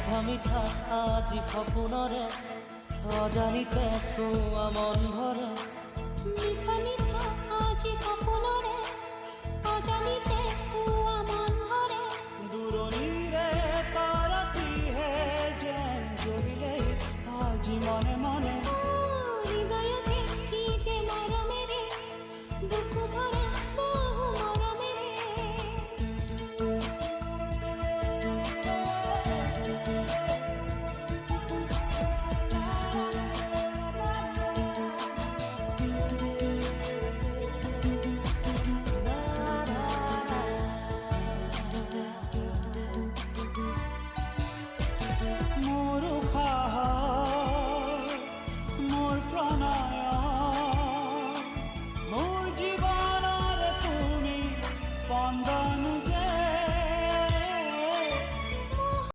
মিঠা মিঠা আজি সপোনৰে অজানিতে চোৱা মন ভৰে মিঠা মিঠা আজি সপোনৰে অজানিতে চোৱা মন ভৰে দূৰণিৰে তৰাটিহে যেন জ্বলিলে আজি মনে মনে হৃদয়তে কি যে মৰমেৰে বুকু ভৰা বহু মৰমেৰে মোৰ